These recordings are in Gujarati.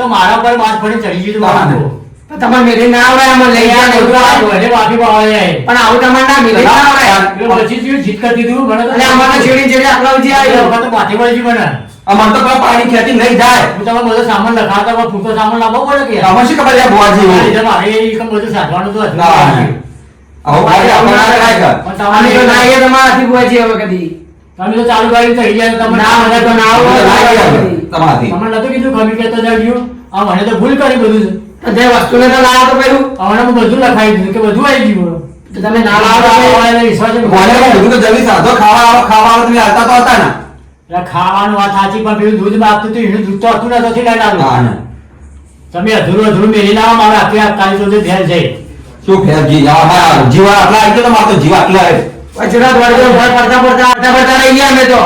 મારા પર માથ પડી ચડી ગયું તમારે મેરી ના આવડે આમાં લઈ જાય બાકી પાડે પણ આવું તમારે ના મેરી ના આવડે પછી જીત કરી દીધું એટલે અમારે છેડી આટલા ઉજી આવ્યો તો માથે પડી ગયું મને અમાર તો પેલા પાણી ખેંચી નહીં જાય. હું તમે બધો સામાન લખાતા પણ પૂરતો સામાન લાવવો પડે કે આમાં શું ખબર છે ભુવાજી મારે એ બધું સાધવાનું તો ના આવો ભાઈ આપણે કાઈ કર પણ તમારે તો ના એ તમારાથી ભુવાજી હવે કદી તમે તો ચાલુ ગાડી થઈ ગયા તમે ના મને તો ના આવો તમારાથી તમને નતું કીધું ખમી કેતો જાડ્યું આ મને તો ભૂલ કરી બધું તે વસ્તુને તો લાવો તો પેલું હવે બધું લખાઈ દીધું કે બધું આવી ગયું તો તમે ના લાવો વિશ્વાસ બોલે બધું તો જલ્દી સાધો ખાવા તમે આવતા તો હતા ને ખાવાનું વાત સાચી પણ પેલું દૂધ આપતું હતું એનું દૂધ તો હતું ને તો લઈ ના આવ્યું તમે અધૂરું મેલી ના મારે આખી તારી જોડે ધ્યાન જાય શું ફેરજી અમારા જીવા આટલા આવી ગયો તમારે તો જીવા આટલા આવે વચરાત વળજો ભય પડતા રહી ગયા અમે તો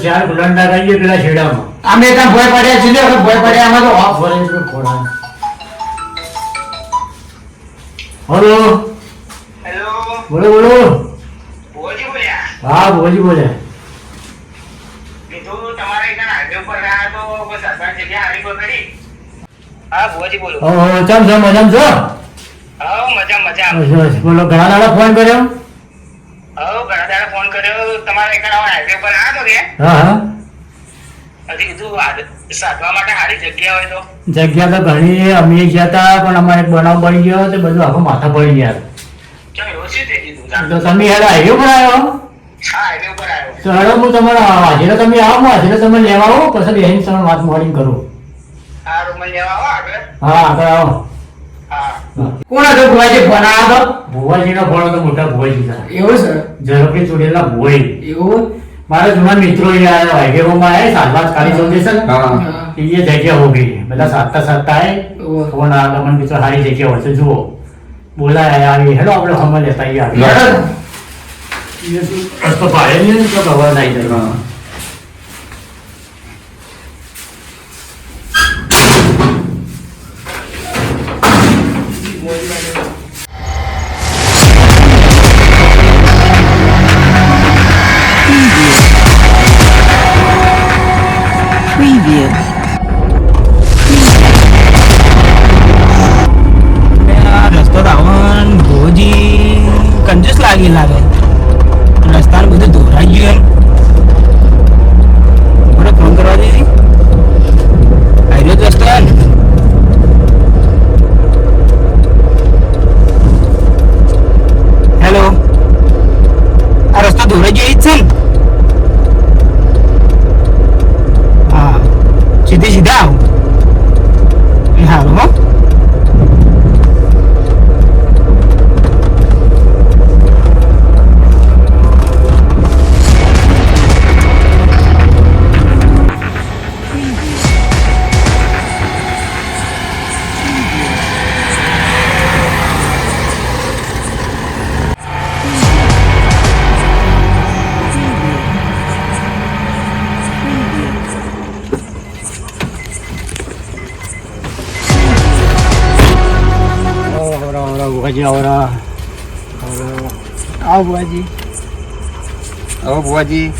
ચાર ગુલાંડા કહીએ પેલા છેડામાં અમે ત્યાં ભય પડ્યા છીએ ભય પડ્યા અમે તો ઓફ ફરે છે ખોડા હેલો હેલો બોલો બોલો ભુવાજી બોલ્યા હા ભુવાજી બોલે કીધું તમારે એક હાઈવે ઉપર રહ્યા તો કોઈ સરપંચ જગ્યા હારી પકડી હા ભુવાજી બોલો ચમ છો મજામ છો હા મજા બોલો ઘણા દાડા ફોન કર્યો હા ઘણા દાડા ફોન કર્યો તમારે એક હાઈવે ઉપર આવ્યા તો કે હા હા હજી કીધું સાધવા માટે સારી જગ્યા હોય તો જગ્યા તો ઘણી અમે ગયા હતા પણ અમારે એક બનાવ પડી ગયો તે બધું આખો માથા પડી ગયા ચાલ એવું શું થઈ ગયું તો તમે હેડ હાઈવે પર આવ્યો હા હાઈવે ઉપર આવ્યો તો હેડો હું તમારા હાજરે તમે આવો હાજરે તમે લેવા આવો પછી બેન તમે વાત મોડી કરું આ રૂમમાં લેવા આવો આગળ હા આગળ આવો હા કોણ હતો ભુવાજી ફોન આવ્યો હતો ભુવાજીનો ફોન હતો મોટા ભુવાજી હતા એવું સર ઝડપી ચોડેલા ભુવાઈ એવું મારા જૂના મિત્રો હાઈવેમાં આવે સારવાર ખાલી જોડે હા એ જગ્યા હો ગઈ બધા સાતતા ફોન આવ્યા મને બીજો સારી જગ્યા હોય છે જુઓ બોલાય આવી હેડો આપણે હમણાં લેતા આવી રસ્તો ભાડે નહીં તો ખબર નહીં જાય રસ્તો રાવણ ભોજી કંજૂસ લાગે રસ્તાને બધું ધોરાઈ ગયું એમ મને ફોન કરવા દે આવ્યો જ રસ્તો હેલો આ રસ્તો ધોરાઈ ગયો જ છે ને હા સીધા આવું સારું હો ભુવાજી આવરા આવો ભુવાજી આવો ભુવાજી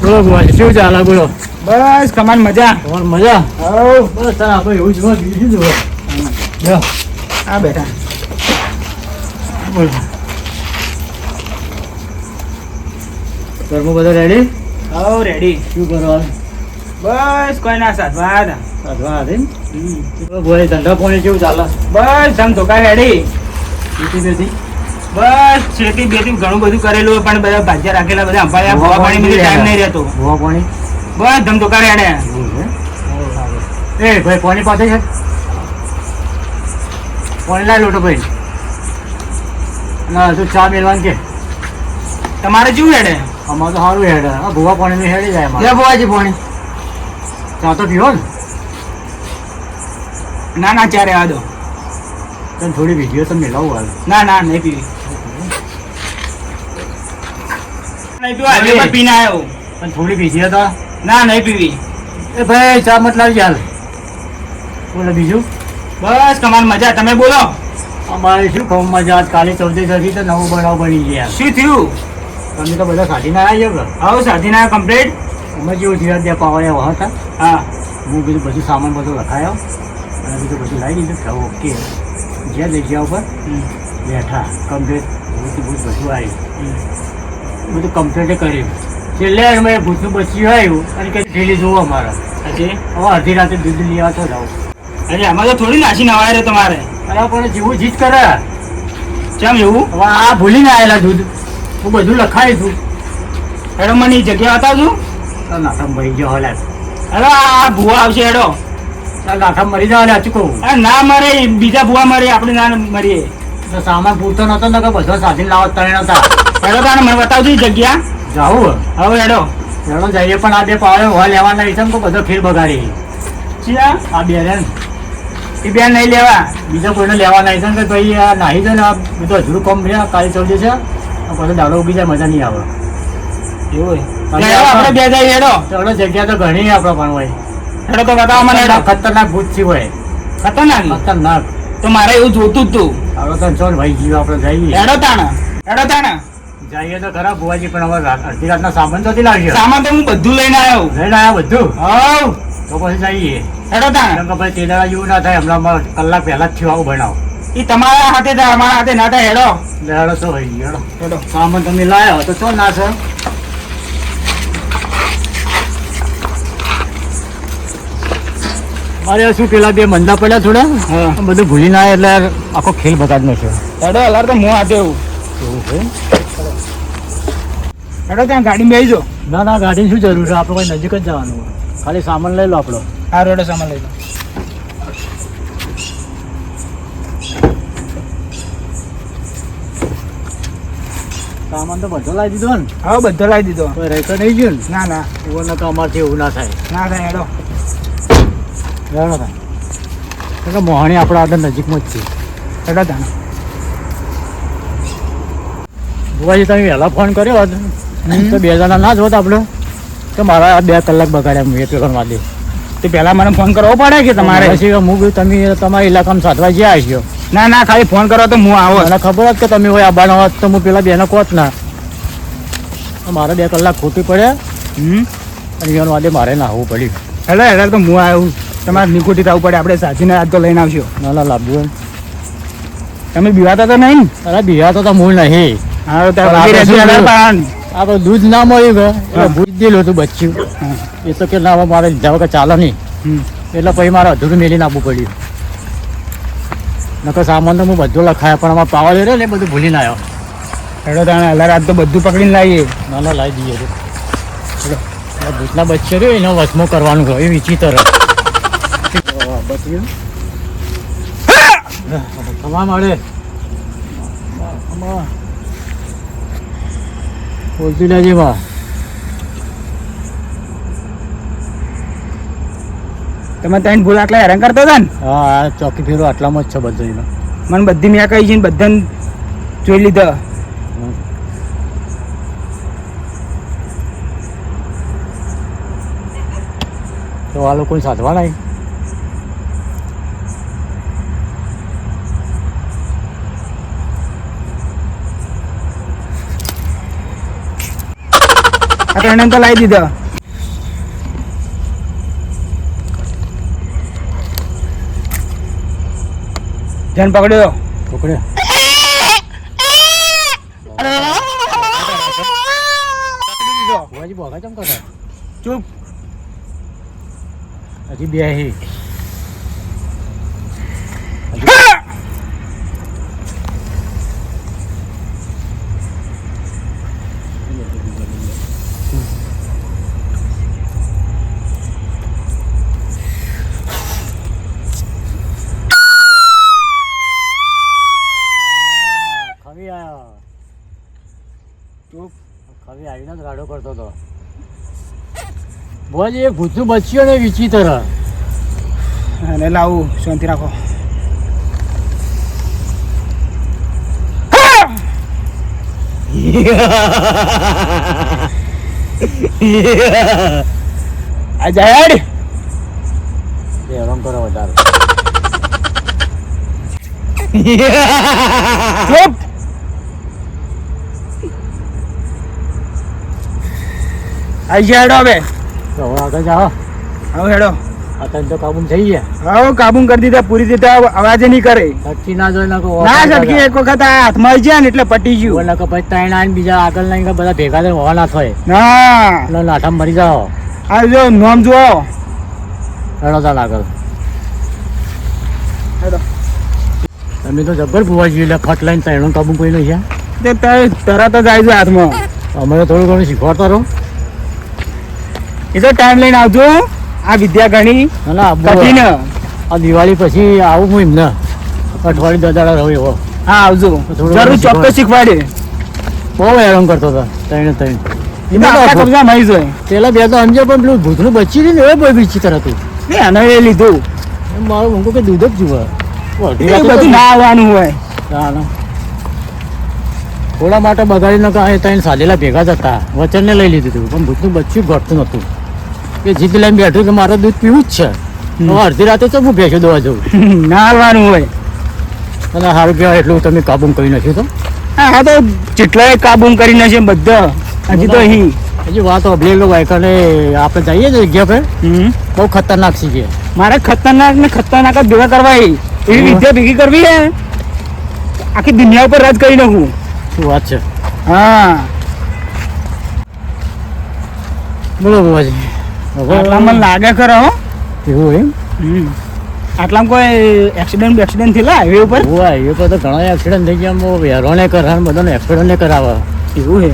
બોલો ભુવાજી શું ચાલે બોલો બસ કમાન મજા તમારે મજા હવ બસ તાર આપણે એવું જોવા બીજું જોવા લ્યો આ બેઠા બોલો ઘરમાં બધા રેડી હવ રેડી શું કરવાનું બસ કોઈ ના સાધવા આવ્યા હતા સાધવા હાથે ને? બોલે ધંધા પાણી કેવું ચાલે? બસ ધમ ધોકા રેડી. ખેતી બેતી? બસ ખેતી બેતી ઘણું બધું કરેલું પણ બધા ભાજ્યા રાખેલા બધા અંબાયા હવા પાણી બધું ટાઈમ નહીં રહેતો. હવા પાણી? બસ ધમ ધોકા રેડે. એ ભાઈ પાણી પાસે છે? પાણી લાવી લોટો ભાઈ. ના તું ચા મેળવાનું કે? તમારે કેવું હેડે? અમારે તો સારું હેડે. આ ભૂવા પાણી હેડી જાય અમારે. લે ભુવાજી પાણી. ચા તો પીવો ને? ના ના ચારે આ દો. તને થોડી વિડીયો તો મેળવું હાલ. ના ના નહીં પીવી. નહીં પીવા આજે પણ પીને આવ્યો. પણ થોડી વિડીયો તો. ના નહીં પીવી. એ ભાઈ ચા મત લાવી હાલ. બોલો બીજું? બસ તમારી મજા. તમે બોલો અમારે શું કહું મજા? આજ કાલે 14 હતી તો નવું બનાવ બની ગયા. શું થયું? તમે તો બધા સાધીને આવ્યા છો. આવો સાધીના કમ્પ્લીટ. અમે જેવું થયા બે પાવા એવા હતા. હા હું કીધું બધું સામાન બધું રખાયો અને બીજું બધું લાવી દીધું. થયું ઓકે. જ્યાં જગ્યા ઉપર બેઠા કમ્પ્લીટ ભૂત બધું આવ્યું. બધું કમ્પ્લીટ કર્યું. છેલ્લે અમે ભૂતનું બચ્યું આવ્યું અને કે થેલી જોવો અમારા. હજી હવે અડધી રાતે દૂધ લેવા તો જાઓ. અરે આમાં તો થોડી નાસી નવાય રે તમારે. અરે પણ જેવું જીત કરે. કેમ એવું? હવે આ ભૂલીને આવેલા દૂધ હું બધું લખાયું છું. હેડો મને એ જગ્યા બતાવજો. તો નાથમ મરી ગયો હલા. અરે આ ભૂવા આવશે હેડો. નાથમ મરી જાવ એટલે ચૂકવું. આ ના મરે બીજા ભૂવા મરે આપણે ના મરીએ. તો સામાન પૂરતો નતો ને કે બધો સાધીને લાવો ત્રણ હતા. હેડો તાને મને બતાવજો એ જગ્યા. જાવું હવે હેડો. હેડો જઈએ પણ આ બે પાવડે હોવા લેવાના છે તો બધો ખેલ બગાડી. ચિયા આ બે ને એ બેન નહીં લેવા. બીજા કોઈને લેવાના છે કે ભાઈ આ નાહી જાય ને આ બધું હજુ કમ છે કાલે 14 છે પછી દાડો ઉગી જાય મજા નહીં આવે. એવું અને આપણે બે જઈએ હેડો. ચલો જગ્યા તો ઘણી આપણે પણ હોય. હેડો તો બતાવો મને હેડો. ખતરનાક ભૂત છે હોય. ખતરનાક ખતરનાક. તો મારે એવું જોતું જ તું. આપણે તો ચલ ભાઈ જીવ આપણે જઈએ. હેડો તાણા હેડો તાણા. જઈએ તો ખરા ભુવાજી પણ હવે અડધી રાતના સામાન તો લાવ્યો. સામાન તો હું બધું લઈને આવ્યો. લઈને આવ્યા બધું? હવ તો પછી જઈએ. હેડો તાણા. કેમ કે ભાઈ તેદાડા જેવું ના થાય હમણાં કલાક પહેલા જ થયું આવું બનાવો. એ તમારા હાથે થાય અમારા હાથે ના થાય. હેડો લેડો તો ભાઈ હેડો. હેડો. સામાન તમે લાવ્યો તો ચો ના છે. મારે શું પેલા બે મંદા પડ્યા થોડા હા. બધું ભૂલી ના એટલે આખો ખેલ બગાડ નો છે. હેડો હલાર તો હું હાથે એવું. એવું છે? હેડો ત્યાં ગાડી બેસજો. ના ના ગાડીની શું જરૂર છે? આપણે કોઈ નજીક જ જવાનું હોય. ખાલી સામાન લઈ લો આપણો. હા હેડો સામાન લઈ લો. સામાન તો બધો લાવી દીધો ને? હવે બધો લાવી દીધો. કોઈ રહી તો નહીં ગયું ને? ના ના એવું ન તો અમારથી એવું ના થાય. ના થાય. હેડો જાણો થાય કે મોહણી આપણા આગળ નજીકમાં જ છે. હેડો તાણા. ભુવાજી તમે વહેલા ફોન કર્યો હોત તો બે જણા ના જ હોત આપણે તો મારા આ 2 કલાક બગાડ્યા મેં પેલો વાદે. તે પહેલા મને ફોન કરવો પડે કે તમારે? પછી હું તમે તમારા ઇલાકામાં સાધવા જ્યાં આવ્યો. ના ના ખાલી ફોન કરો તો હું આવો. મને ખબર હોત કે તમે હોય આવવાનો હોત તો હું પેલા બેનો કોત ના. મારે 2 કલાક ખોટી પડે અને એનો વાદે મારે ના આવવું પડ્યું. હેડો હેડો તો હું આવ્યું. તમારે નિકોટી થવું પડે. આપણે સાચીને આજ તો લઈને આવશો. ના ના લાવવું. તમે બીવાતા તો નહીં? અરે બિહાર તો મૂળ નહીં. હા તો પણ આપણે શું ત્યાં આપણે દૂધ ના મળ્યું કે એટલે ભૂજ દિલ હતું બચ્યું. એ તો કે ના હવે મારે લીધા વગર ચાલે નહીં એટલે પછી મારે અધૂરું મેલીને આપવું પડ્યું. નકર સામાન તો હું બધું લખાયા પણ આમાં પાવા દે ને એ બધું ભૂલીને આવ્યો. હેડો તાણે હલાર આજ તો બધું પકડીને લાવીએ. ના ના લાવી દઈએ તો ભૂતના બચ્ચે રહ્યો એનો વચમો કરવાનું હોય એ વિચિત્ર બચ્યું કમા મળે બોલતી લેજે બા. તમે ત્રણ ભૂલ આટલા હેરાન કરતા હતા ને? હા આ ચોકી ફેરો આટલામાં જ છે બધું એનો. મને બધી મેં કહી છે ને બધાને જોઈ લીધા. તો આ લોકો સાધવા નહીં. આ ત્રણે તો લાવી દીધા. જન પકડ્યો. પકડે ભુવાજી બોગા ચમ કરતા? ચૂપ. હજી બે હે ખવી આવીને જ રાડો કરતો હતો બોજ એક ભૂતનું બચ્યું ને વિચિત્ર અને લાવું શાંતિ રાખો આ જાય આરામ કરો વધારે ચૂપ આઈ જાય હેડો હવે તો હવે આગળ જાઓ હવે હેડો અત્યારે તો કાબુ થઈ ગયા હવે કાબુ કરી દીધા પૂરી રીતે અવાજ નહીં કરે સટકી ના જોઈ નાખો ના સટકી એક વખત આ હાથમાં આવી જાય ને એટલે પટી ગયું નાખો પછી ત્રણ આવીને બીજા આગળ નહીં કે બધા ભેગા થઈને હોવા ના થાય ના એટલે નાઠામાં મરી જાઓ આ જો નોમ જુઓ રડો ચાલ આગળ હેડો તમે તો જબ્બર ભૂવા જોઈએ એટલે ફટ લઈને ત્રણ કાબુ કોઈ નહીં તે તરત જ આવી જાય હાથમાં અમે થોડું ઘણું શીખવાડતા રહો એ તો ટાઈમ લઈને આવજો આ વિદ્યા ઘણી ના ના કઠિન આ દિવાળી પછી આવું હું એમને અઠવાડિયું દદાડા રહું એવો હા આવજો થોડું જરૂર ઘણું ચોક્કસ શીખવાડે બહુ હેરાન કરતો હતો ત્રણે ત્રણ કબજા મળી જાય પેલા બે તો સમજે પણ પેલું ભૂતનું બચી રહ્યું ને એ બહુ વિચિત્ર હતું એ આને એ લીધું એમ મારું ઊંઘું કે દૂધ જ જુએ એ બધું ના આવવાનું હોય થોડા માટે બગાડીને કાંઈ ત્રણ સાલેલા ભેગા જ હતા વચનને લઈ લીધું હતું પણ ભૂતનું બચ્યું ઘટતું નહોતું એ જીદ લઈને બેઠું કે મારે દૂધ પીવું જ છે હવે અડધી રાતે તો હું ભેંસો દોવા જવું ના આવવાનું હોય અને સારું કહેવાય એટલું તમે કાબુ કરી નાખ્યું તો હા તો જેટલાય કાબુ કરીને છે બધા હજી તો અહીં હજી વાત અભલે લોકો વાયકાને આપણે જઈએ ને જગ્યા પર બહુ ખતરનાક છીએ મારે ખતરનાક ને ખતરનાક જ ભેગા કરવા એવી વિદ્યા ભેગી કરવી હે આખી દુનિયા ઉપર રાજ કરી નાખું શું વાત છે હા બોલો બાબાજી આટલામાં લાગે ખરો હો એવું એમ આટલામાં કોઈ એક્સિડન્ટ થયેલા હાઈવે ઉપર હોય એ તો ઘણા એક્સિડન્ટ થઈ ગયા વેરોને કરાવે બધાને એક્સિડન્ટ કરાવે એવું હે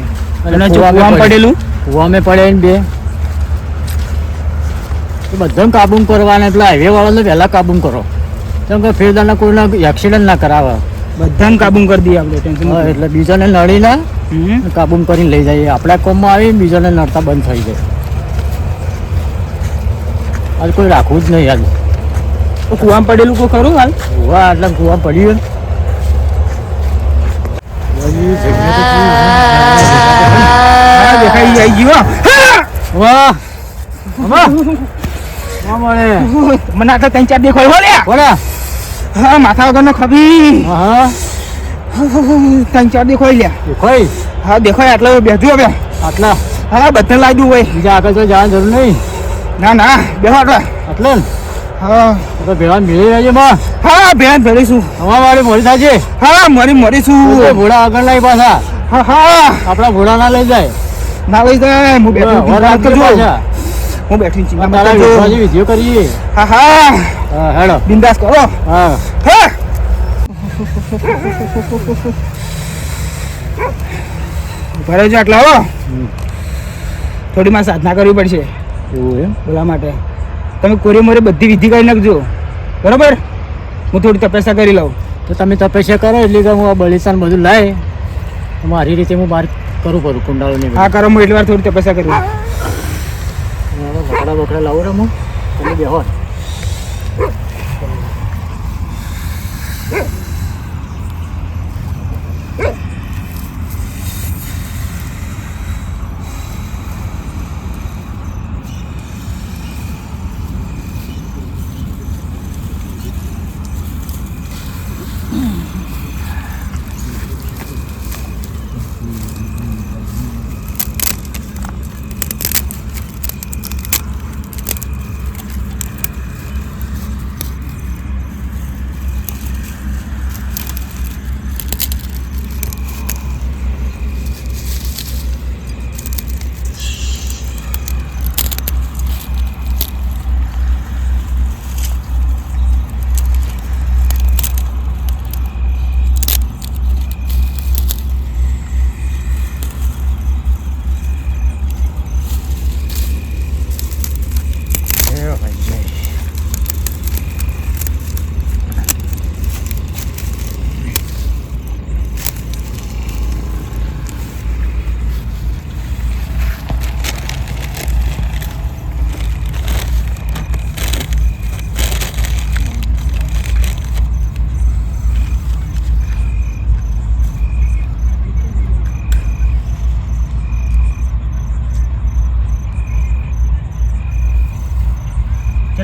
અને કુવામાં પડેલું કુવામાં પડે ને બે બધાને કાબુ કરવાના એટલે હાઈવે વાળાને વહેલા કાબુ કરો કેમ કે ફેરદારના કોઈને એક્સિડન્ટ ના કરાવે બધાને કાબુ કરી દઈએ આપણે ટેન્શન એટલે બીજાને નડી ના કાબુ કરીને લઈ જઈએ આપણા કોમમાં આવી બીજાને નડતા બંધ થઈ જાય આજ કોઈ રાખવું જ નહીં આજ કુવામાં પડેલું કોઈ ખરું હાલ વાહ આટલા કુવા પડ્યું દેખાઈ આવી ગયો વાહ મળે મને આટલા ત્રણ ચાર દેખાય હો લ્યા બોલા હા માથા વગરનો ખબી હા ત્રણ ચાર દેખાય લ્યા કોઈ હા દેખાય આટલા બેઠું હવે આટલા હા બધા લાગ્યું હોય બીજા આગળ તો જવાની જરૂર નહીં ના ના બેહો આટલા આટલે ને હા તો ભેળા મેળવી રહેજે માં હા ભેણ ભરીશું અમારા વાળી મોડી થાય હા મરીશું છે ઘોડા આગળ લાવી પાછા હા હા આપણા ઘોડા ના લઈ જાય ના લઈ જાય હું બેઠું પાછા હું બેઠી ચિંતા તારા વિશ્વાસી વિધિઓ કરીએ હા હા હા હેડો બિંદાસ કરો હા હા ભરે છે આટલા હો થોડી માં સાધના કરવી પડશે એવું એમ બોલા માટે તમે કોરી મોરી બધી વિધિ કરી નાખજો બરોબર હું થોડી તપસ્યા કરી લઉં તો તમે તપસ્યા કરો એટલે કે હું આ બલિદાન બધું લાય મારી રીતે હું બહાર કરું કુંડાળું હા કરો હું એટલી વાર થોડી તપસ્યા કરી બકડા બકડા લાવું ને હું તમે બેહો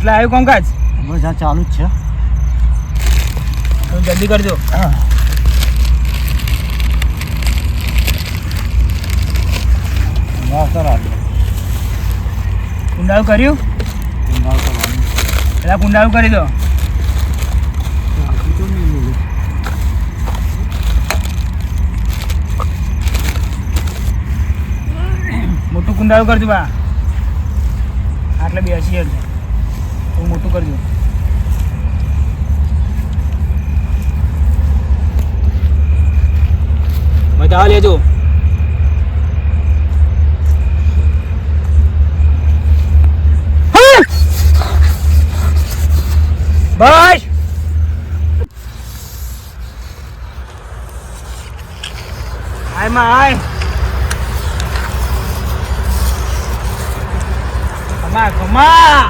એટલે આવ્યું કામકાજ બસ આ ચાલુ જ છે. તો જલ્દી કરજો. ના સર આજે કુંડાળું કર્યું? ઉનાળો કરવાનું પેલા કુંડાળું કરી દો. આખું તો નહીં બોલું. મોટું કુંડાળું કરજો બા. આટલે બેસી હશે તો મોટું કરજો. બધા લેજો. બસ આય માં આય. કમા કમા.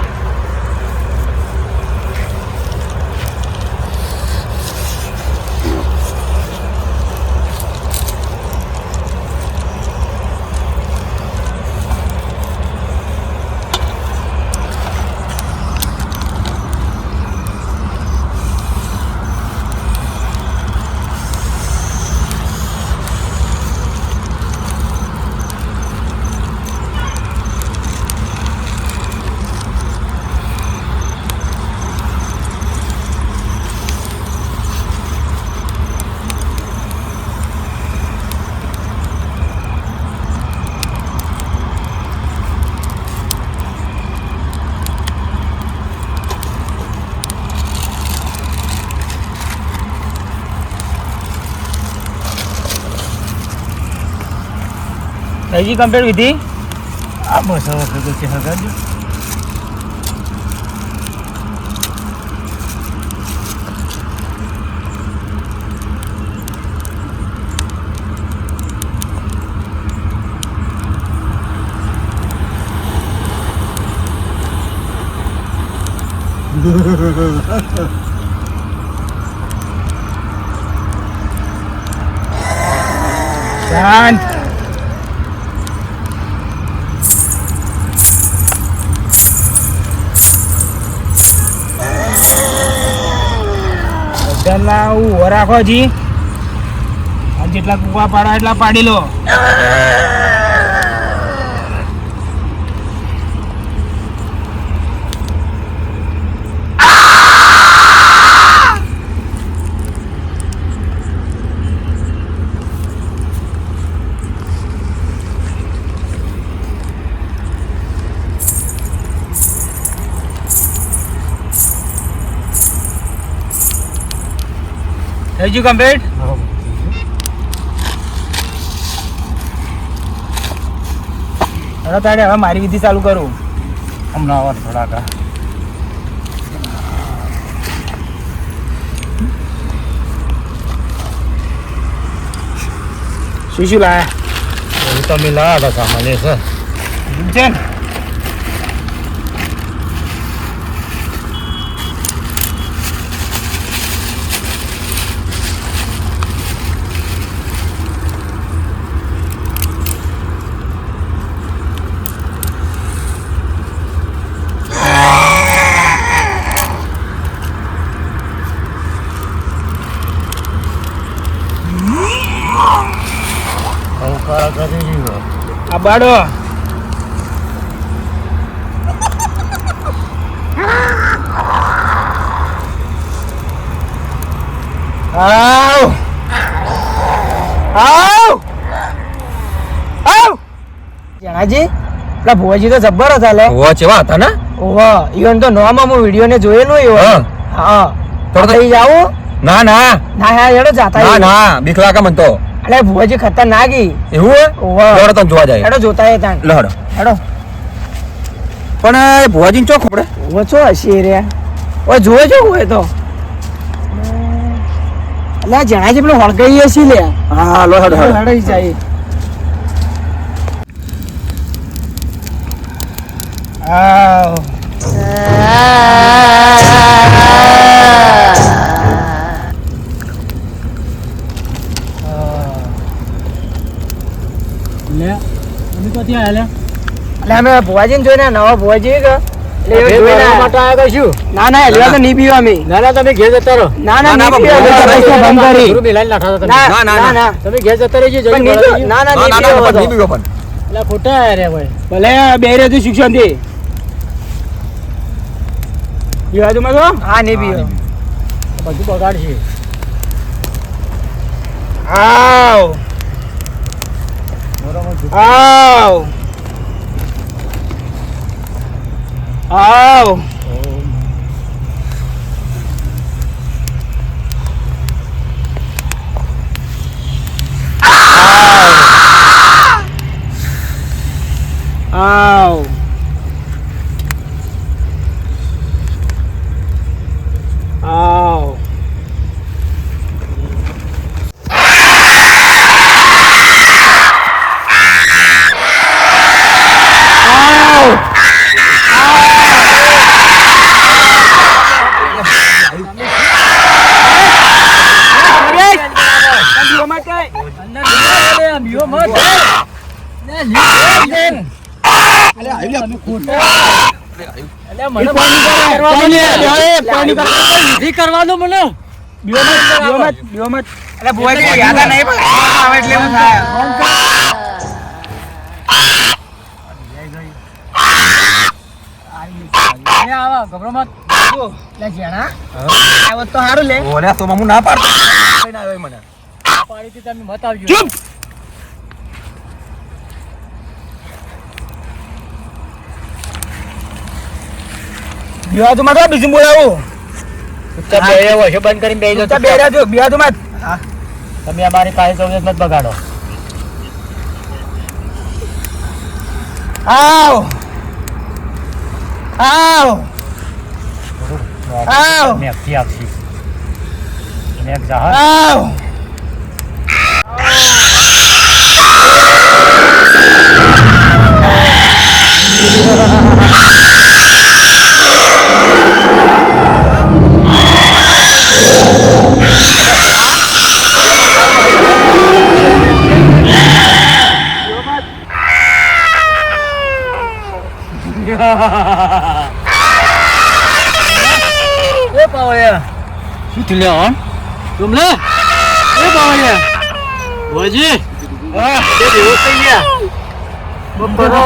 થઈ ગઈ કમ્પ્લીટ વિધિ? આ બસ હવે ભેગું છે હગાડજો. શાંત. બધાના ઉભો રાખો જી. આ જેટલા કૂવા પાડવા એટલા પાડી લો. થઈ ગયું કમ્પ્લીટ? હવે તારે હવે મારી વિધિ ચાલુ કરું. હમણાં આવવાનું થોડાક. શું શું લાયા? તમે લાવ્યા હતા સામાન એ સર. છે ને? આ બાડો આવ આવ આવ. જણાજી પેલા ભુવાજી તો જબ્બર હતા લે. ઓ ચેવા હતા ને? ઓહો ઈવન તો નોમાં હું વિડિયો ને જોયેલું એવો. હા તો થઈ જાવ. ના ના ના હા એડો જાતા. ના ના બીક લાગે મને તો. અલે ભુવાજી ખતરનાક ઈ. એવું હે? ઓહો લેવડો તને જોવા જાય. એડો જોતા એ તાન. લહડો. એડો પણ એ ભુવાજીને ચોક આપણે ઓછો હશે રે. ઓ જોવે જો હોય તો અલે જણાજી પેલો હળગાઈ હશે લે. હા લો હડો હડો. હળગાઈ જાય. આવ લે અમે ક્યાંથી આવ્યા લે? એટલે અમે ભુવાજીને જોઈને નવા ભુવાજી કે એટલે એ જોઈને ભેગા માટે આવ્યા કશું ના ના લેવા તો નહીં પીવા અમે ના ના તમે ઘેર જતા રહો ના ના નહીં પીવા અમે તો પૈસા બંધ કરી ગુરુ મિલાઈને નાખા તમે ના ના ના તમે ઘેર જતા રહેજો જઈ પણ નહીં પીવા. ના ના નહીં પીવા તો. એટલે ખોટા રે ભાઈ ભલે બે રહેજો શિક્ષણ થી પીવા તો મતો હા નહીં પીવા બધું બગાડશે આવ આવ આવ આવ આવ કરવાનું મને ગભરો મત તો સારું લે ના પાડતો મને પાડી તમે મત આવજો ચૂપ બિયા તો મત બીજું બોલાવું ચૂપચાપ બે રહ્યો હશે બંધ કરીને બેસી જાઓ બે રહેજો બિયા તો મત તમે અમારી કાળી સૌદત મત બગાડો આવ આવ આવ મેઘથી આપશી મેઘ જહાજ આવ એ પાવળિયા શું થયું લે હન તુમલે એ પાવળિયા ભોજી હા તે દિવસ થઈ ગયા બપોરો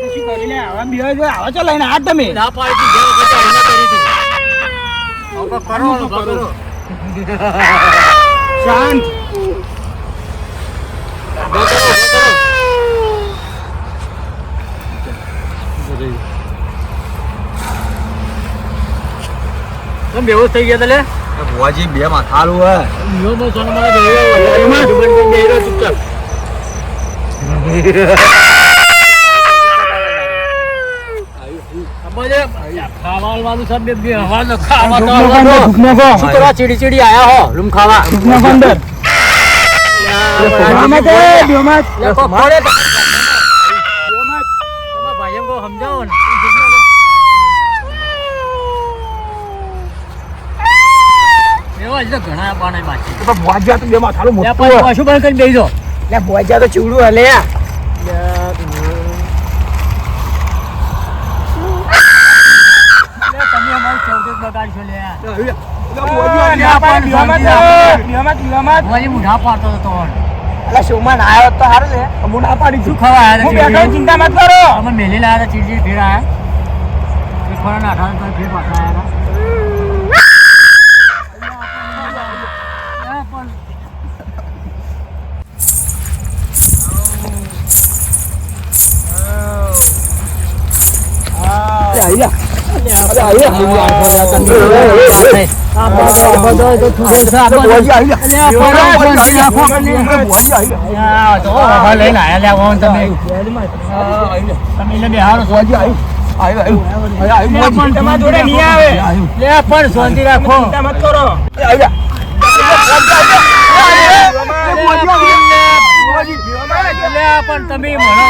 શું કરી લે આવા બિયા જો આવા ચો લઈને હાથ તમે ના પાડી જે વખત આઈને કરી હતી હવે કરો શાંત તમે બેહોશ થઈ ગયા લે ભુવાજી બે માથાલું હે યો બસ અમારે બેહ્યો બંધ બેહ્યો ચૂપચાપ ખાવાનું સબ બે હવાનો ખાવા તો શું કરવા ચીડી ચીડી આયા હો રૂમ ખાવા અંદર ભાઈ એમ કહો સમજાવો ને એવા જ તો ઘણા બાણે બાકી ભોજા તો બે માથાલું શું મોટું બંધ કરીને બેસી લે ભોજા તો ચીવડું હલે તમે અમારી ચૌદસ બગાડશો લે ભુવાજી મુઢા પાડતો હતો શોમાં આવ્યો તો સારું છે હું ના પાડી શું ખાવા આવ્યા ચિંતા મત કરો અમે મેલી લાયા હતા ચીડી ફેર આયા એક વાર નાઠા તો ફેર પાછા આવ્યા શાંતિ રાખો પણ તમે મળો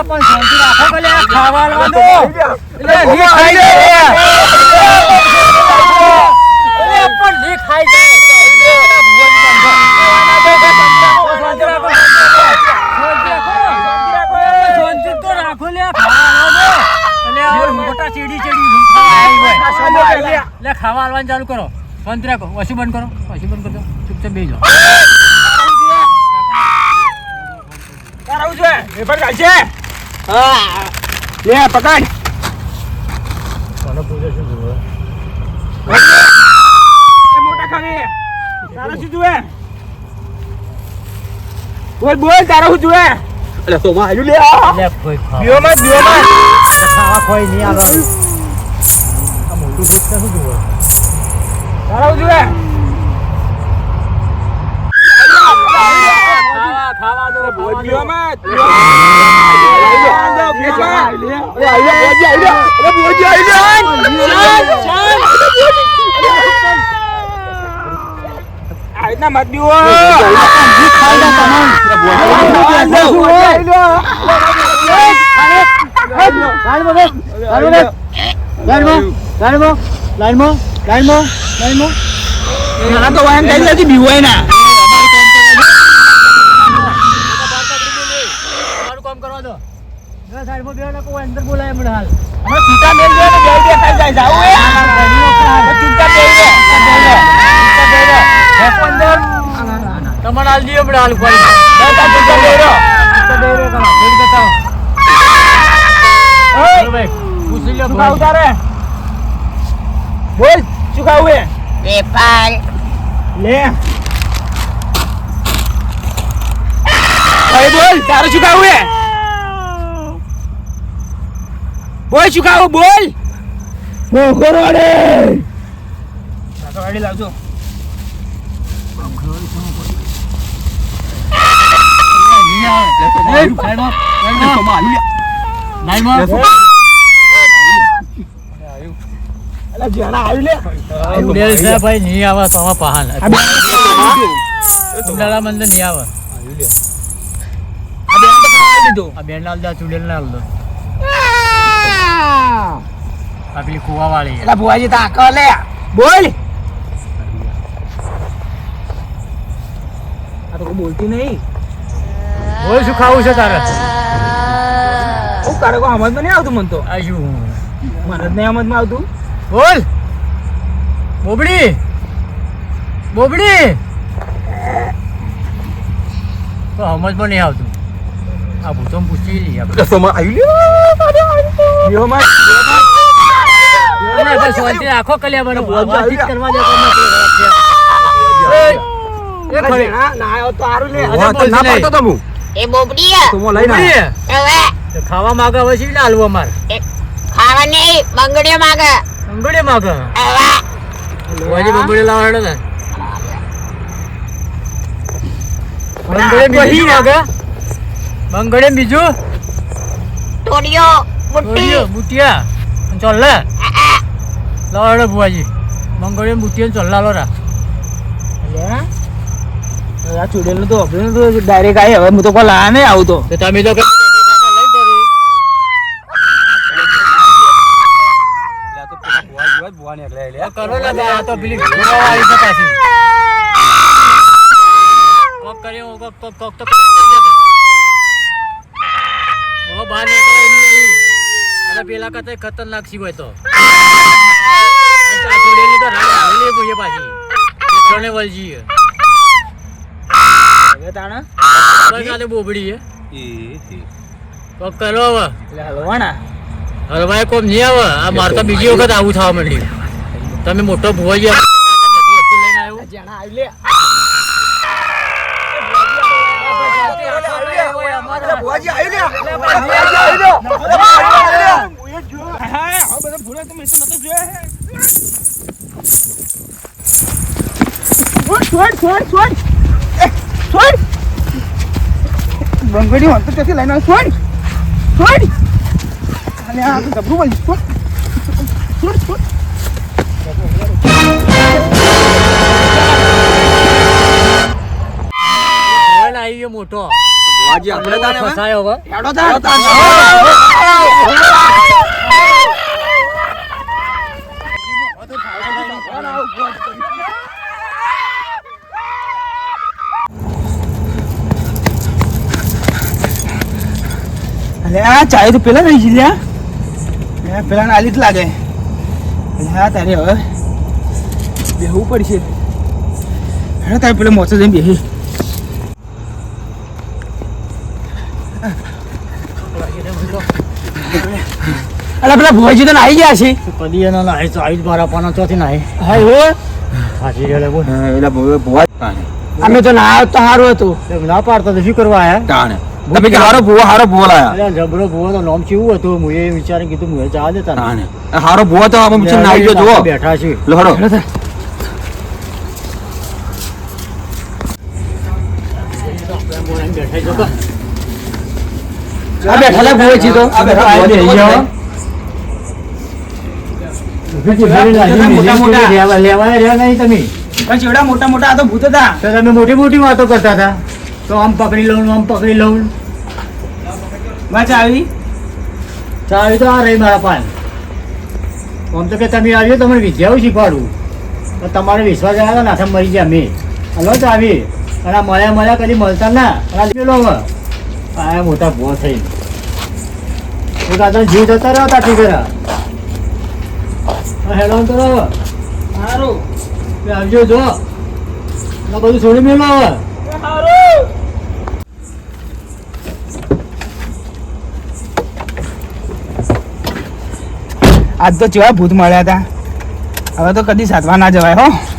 પણ શાંતિ રાખો ભલે ખાવાનું પણ ખાઈ જાય લે ખાવા આલવાનું ચાલુ કરો બંધ રાખો ઓછી બંધ કરો ઓછી બંધ કરજો ચૂપચાપ બેસી જાઓ તારું છે એ પર ચાલશે હા લે પકડ કોનો પૂછે શું જોવે એ મોટા ખાવી તારા શું જોવે બોલ તારા શું જોવે અલે તો માં આવ્યું લે લે કોઈ બીઓ મત ખાવા કોઈ નહીં આવવાનું આ મોટું દૂધ શું જોવે તારા શું જોવે ખાવા દો બીઓ મત આઈના મત બીઓ તો વાયન કઈ નથી બીવાય ના કામ કરવા દો સાઈડમાં બે લોકો અંદર બોલાય મને હાલ અમે સીતા મેલ દે ને બે ખાઈ જાય જાવું એ ચૂપચાપ બેહી અંદર તમારે હાલ દીયો મને હાલ કોઈ ચૂપચાપ બેહી રહો ઓય ભાઈ પૂછી લો શું ખાવું તારે બોલ શું ખાવું એ વેપાર લે ભાઈ બોલ તારે શું ખાવું એ બોલ શું ખાવું બોલ મોખરોડે ગાડી લાવજો ભાઈ નહીં આવે તો પહાલ ઉનાળા મંદિર નહીં આવે આ બેન ના દા ચુડેલ ના દો આ પેલી કુવા વાળી એલા ભુવાજી તાકો લે બોલ આ તો કોઈ બોલતી નહીં બોલ શું ખાવું છે તારે હું તારે કોઈ સમજમાં નહીં આવતું મન તો આ શું મને જ નહીં સમજમાં આવતું બોલ બોબડી બોબડી તો સમજમાં નહીં આવતું આ ભૂતો પૂછી લઈએ આપણે શાંતિ રાખો કલ્યા બનો વાતચીત કરવા દે એ બોબડી હવે ખાવા માંગે હવે છે ને હાલવું અમારે ખાવા નહીં બંગડીઓ માગે અંગડીએ માંગે હવે બંગડી લાવવાનો ને બંગડે બીજું માંગે બંગડે બીજું તોડિયો મુઠ્ઠી બુટિયા ચલ લે લાવડે બુઆજી બંગડે બુટિયા ચલ લાલો રા આ ચૂડેલ નું તો અભિનય તો ડાયરેક્ટ આવી હવે હું તો કોઈ લાયા નહીં આવું તો તમે તો લઈ ભરું કરો ને આ તો પેલી આવી છે પાછી કોક કર્યો કોક તો ઓ બહાર નીકળે અને પેલા કરતા ખતરનાક સી હોય તો ચાચુડેલી તો રાડે ભૂયે પાછી ત્રણે વલજી હવે તાણા બસ બોબડી કોક કરો હવે એટલે હલવાના હલવાય કોમ નહીં આવે આ મારે તો બીજી વખત આવું થવા માંડ્યું તમે મોટો ભુવાજી બધી વસ્તુ લઈને આવ્યો જાણા આવી લે બંગડી હોત તો ક્યાંથી લઈને છોડ છોડ અને આ ગબરું બોલ છોડ છોડ છોડ આવી ગયો મોટો ફસાયો હવે હેડો તા અલે આ ચાય તો પેલા રહી જી લ્યા પેલા નાલી જ લાગે એટલે હા તારે હવે બેહવું પડશે હેડો તારે પેલો મોચો જઈને બેહી અલા પેલા ભુવાજી તો નાહી ગયા છે કદી એનો નાહી તો આવી જ મારા પાના ચોથી નાહી હા હો સાચી રે બોલ એલા ભુવા તાણે અમે તો ના આવ્યો તો સારું હતું ના પાડતા તો શું કરવા આયા તાણે તમે કે હારો ભુવા લાયા અરે જબરો ભૂવો તો નામ કેવું હતું હું એ વિચારી કીધું હું ચા દેતા તાણે હારો ભુવા તો આમ પછી નાઈ ગયો જુઓ બેઠા છે લહડો આ બેઠા લે ભુવાજી તો આ બેઠા ભુવાજી પણ ચેવડા મોટા મોટા આ તો ભૂત હતા તમે મોટી મોટી વાતો કરતા હતા તો આમ પકડી લઉં આમ પકડી લઉં વાંચ આવી ચાવી તો આ રહી મારા પાન આમ તો કે તમે આવ્યો તમને વિદ્યાઓ શીખવાડું તો તમારો વિશ્વાસ આવ્યો નાથા મરી ગયા મેં હલો ચાવી અને આ મળ્યા કદી મળતા ના પેલો હવે આ મોટા ભૂવો થઈ એક આ તો જીવ જતા રહ્યો તાથી કરા હેડો તો સારું આવજો જો બધું છોડી મેલો હવે આજ તો ચેવા ભૂત મળ્યા હતા હવે તો કદી સાધવા ના જવાય હો